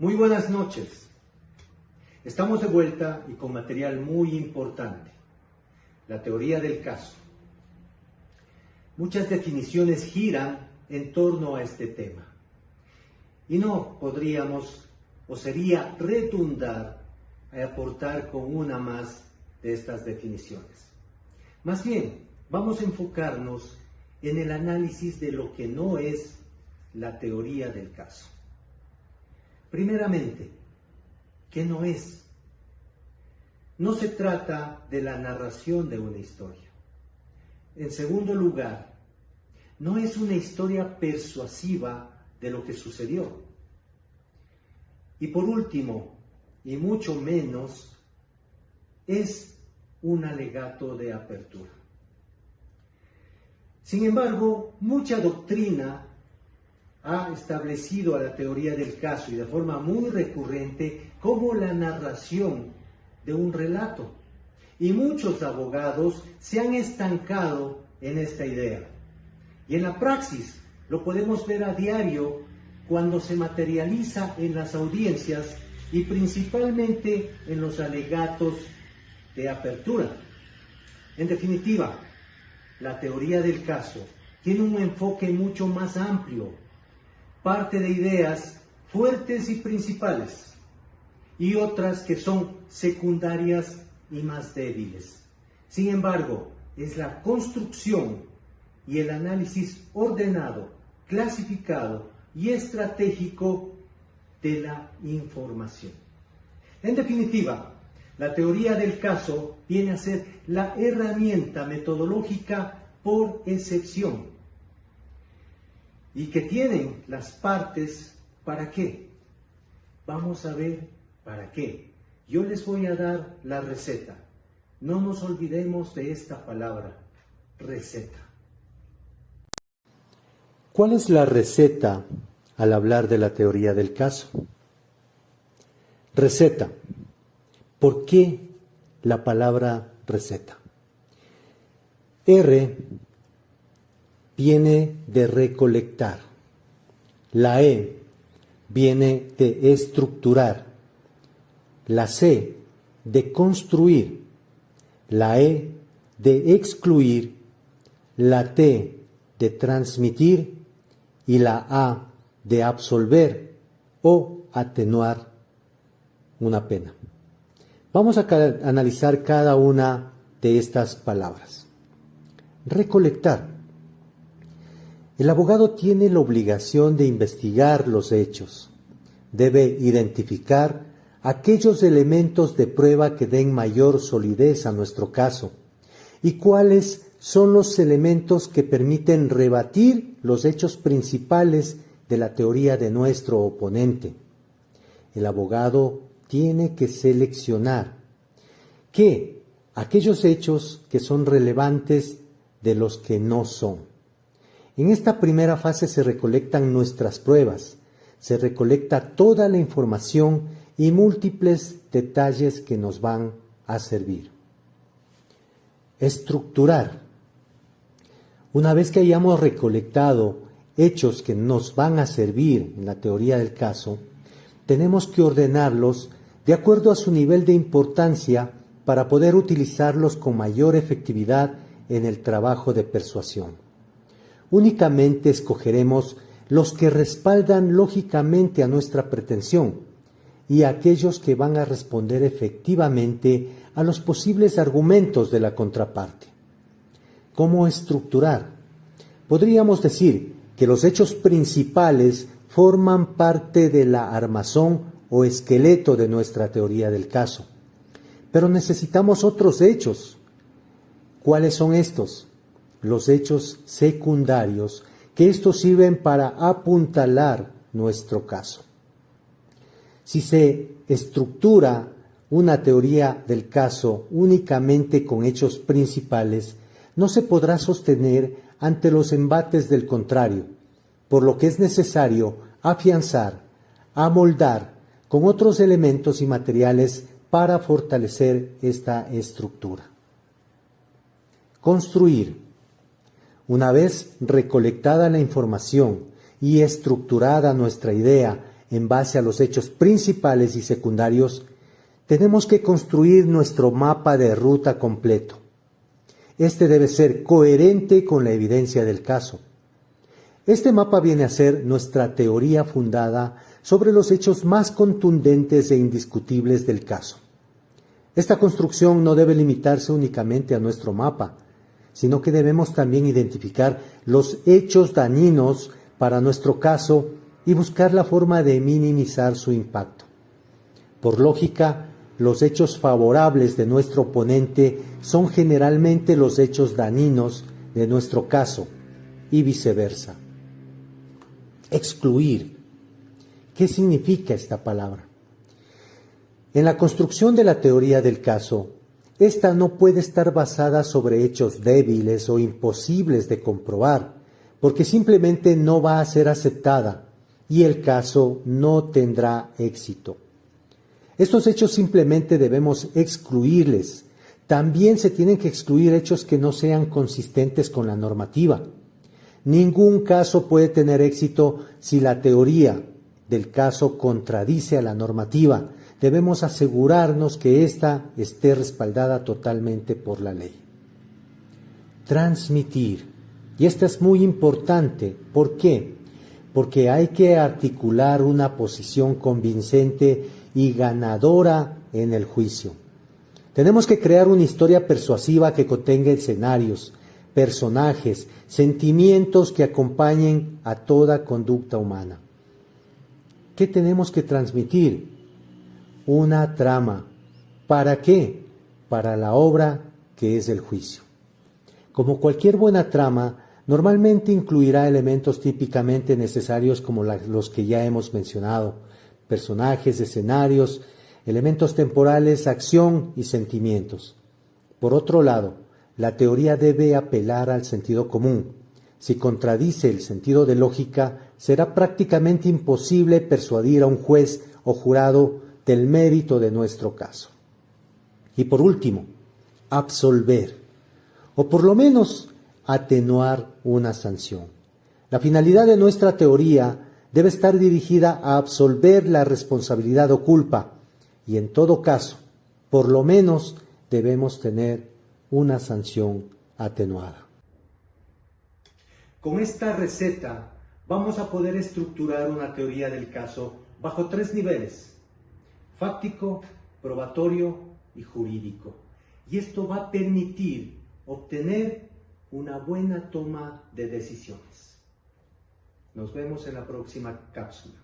Muy buenas noches. Estamos de vuelta y con material muy importante. La teoría del caso. Muchas definiciones giran en torno a este tema. Y no podríamos o sería redundar a aportar con una más de estas definiciones. Más bien, vamos a enfocarnos en el análisis de lo que no es la teoría del caso. Primeramente, ¿qué no es? No se trata de la narración de una historia. En segundo lugar, no es una historia persuasiva de lo que sucedió. Y por último, y mucho menos, es un alegato de apertura. Sin embargo, mucha doctrina ha establecido a la teoría del caso y de forma muy recurrente como la narración de un relato. Y muchos abogados se han estancado en esta idea. Y en la praxis lo podemos ver a diario cuando se materializa en las audiencias y principalmente en los alegatos de apertura. En definitiva, la teoría del caso tiene un enfoque mucho más amplio, parte de ideas fuertes y principales y otras que son secundarias y más débiles. Sin embargo, es la construcción y el análisis ordenado, clasificado y estratégico de la información. En definitiva, la teoría del caso viene a ser la herramienta metodológica por excepción y que tienen las partes ¿para qué? Vamos a ver para qué. Yo les voy a dar la receta. No nos olvidemos de esta palabra, receta. ¿Cuál es la receta al hablar de la teoría del caso? Receta. ¿Por qué la palabra receta? R viene de recolectar. La E viene de estructurar. La C de construir. La E de excluir. La T de transmitir. Y la A de absolver o atenuar una pena. Vamos a analizar cada una de estas palabras. Recolectar. El abogado tiene la obligación de investigar los hechos. Debe identificar aquellos elementos de prueba que den mayor solidez a nuestro caso y cuáles son los elementos que permiten rebatir los hechos principales de la teoría de nuestro oponente. El abogado tiene que seleccionar aquellos hechos que son relevantes de los que no son. En esta primera fase se recolectan nuestras pruebas, se recolecta toda la información y múltiples detalles que nos van a servir. Estructurar. Una vez que hayamos recolectado hechos que nos van a servir en la teoría del caso, tenemos que ordenarlos de acuerdo a su nivel de importancia para poder utilizarlos con mayor efectividad en el trabajo de persuasión. Únicamente escogeremos los que respaldan lógicamente a nuestra pretensión y aquellos que van a responder efectivamente a los posibles argumentos de la contraparte. ¿Cómo estructurar? Podríamos decir que los hechos principales forman parte de la armazón o esqueleto de nuestra teoría del caso. Pero necesitamos otros hechos. ¿Cuáles son estos? Los hechos secundarios, que estos sirven para apuntalar nuestro caso. Si se estructura una teoría del caso únicamente con hechos principales, no se podrá sostener ante los embates del contrario, por lo que es necesario afianzar, amoldar con otros elementos y materiales para fortalecer esta estructura. Construir. Una vez recolectada la información y estructurada nuestra idea en base a los hechos principales y secundarios, tenemos que construir nuestro mapa de ruta completo. Este debe ser coherente con la evidencia del caso. Este mapa viene a ser nuestra teoría fundada sobre los hechos más contundentes e indiscutibles del caso. Esta construcción no debe limitarse únicamente a nuestro mapa, sino que debemos también identificar los hechos dañinos para nuestro caso y buscar la forma de minimizar su impacto. Por lógica, los hechos favorables de nuestro oponente son generalmente los hechos dañinos de nuestro caso y viceversa. Excluir. ¿Qué significa esta palabra? En la construcción de la teoría del caso, esta no puede estar basada sobre hechos débiles o imposibles de comprobar, porque simplemente no va a ser aceptada y el caso no tendrá éxito. Estos hechos simplemente debemos excluirles. También se tienen que excluir hechos que no sean consistentes con la normativa. Ningún caso puede tener éxito si la teoría del caso contradice a la normativa. Debemos asegurarnos que ésta esté respaldada totalmente por la ley. Transmitir. Y esto es muy importante. ¿Por qué? Porque hay que articular una posición convincente y ganadora en el juicio. Tenemos que crear una historia persuasiva que contenga escenarios, personajes, sentimientos que acompañen a toda conducta humana. ¿Qué tenemos que transmitir? Una trama. ¿Para qué? Para la obra que es el juicio. Como cualquier buena trama, normalmente incluirá elementos típicamente necesarios como los que ya hemos mencionado: personajes, escenarios, elementos temporales, acción y sentimientos. Por otro lado, la teoría debe apelar al sentido común. Si contradice el sentido de lógica, será prácticamente imposible persuadir a un juez o jurado del mérito de nuestro caso. Y por último, absolver, o por lo menos atenuar una sanción. La finalidad de nuestra teoría debe estar dirigida a absolver la responsabilidad o culpa, y en todo caso, por lo menos debemos tener una sanción atenuada. Con esta receta vamos a poder estructurar una teoría del caso bajo 3 niveles: fáctico, probatorio y jurídico. Y esto va a permitir obtener una buena toma de decisiones. Nos vemos en la próxima cápsula.